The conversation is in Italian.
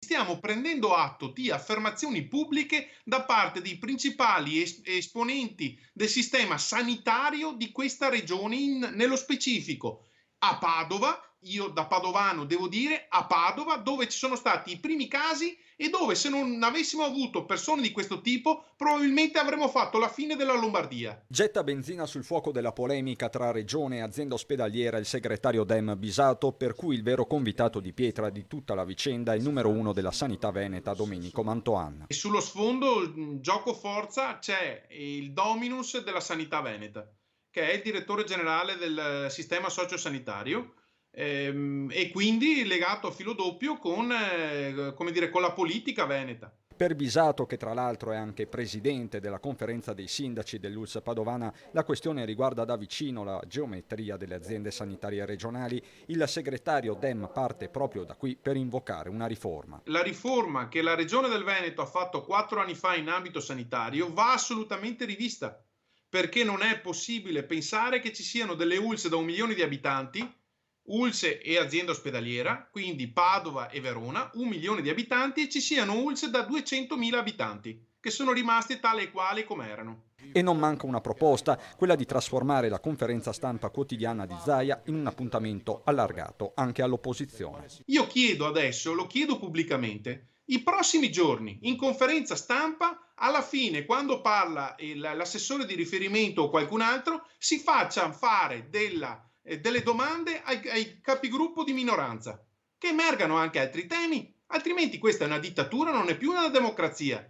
stiamo prendendo atto di affermazioni pubbliche da parte dei principali esponenti del sistema sanitario di questa regione, nello specifico a Padova. Io da padovano devo dire a Padova, dove ci sono stati i primi casi e dove, se non avessimo avuto persone di questo tipo, probabilmente avremmo fatto la fine della Lombardia. Getta benzina sul fuoco della polemica tra regione e azienda ospedaliera il segretario Dem Bisato, per cui il vero convitato di pietra di tutta la vicenda è il numero uno della sanità veneta, Domenico Mantoan. E sullo sfondo, gioco forza, c'è il dominus della sanità veneta, che è il direttore generale del sistema sociosanitario, e quindi legato a filo doppio con, come dire, con la politica veneta. Per Bisato, che tra l'altro è anche presidente della conferenza dei sindaci dell'ULSS Padovana, la questione riguarda da vicino la geometria delle aziende sanitarie regionali. Il segretario Dem parte proprio da qui per invocare una riforma. La riforma che la Regione del Veneto ha fatto 4 anni fa in ambito sanitario va assolutamente rivista, perché non è possibile pensare che ci siano delle ULSS da 1 milione di abitanti, ULSS e azienda ospedaliera, quindi Padova e Verona, 1 milione di abitanti, e ci siano ULSS da 200.000 abitanti, che sono rimasti tale e quali come erano. E non manca una proposta, quella di trasformare la conferenza stampa quotidiana di Zaia in un appuntamento allargato anche all'opposizione. Io chiedo adesso, lo chiedo pubblicamente, i prossimi giorni in conferenza stampa, alla fine, quando parla l'assessore di riferimento o qualcun altro, si faccia fare delle domande ai capigruppo di minoranza, che emergano anche altri temi, altrimenti questa è una dittatura, non è più una democrazia.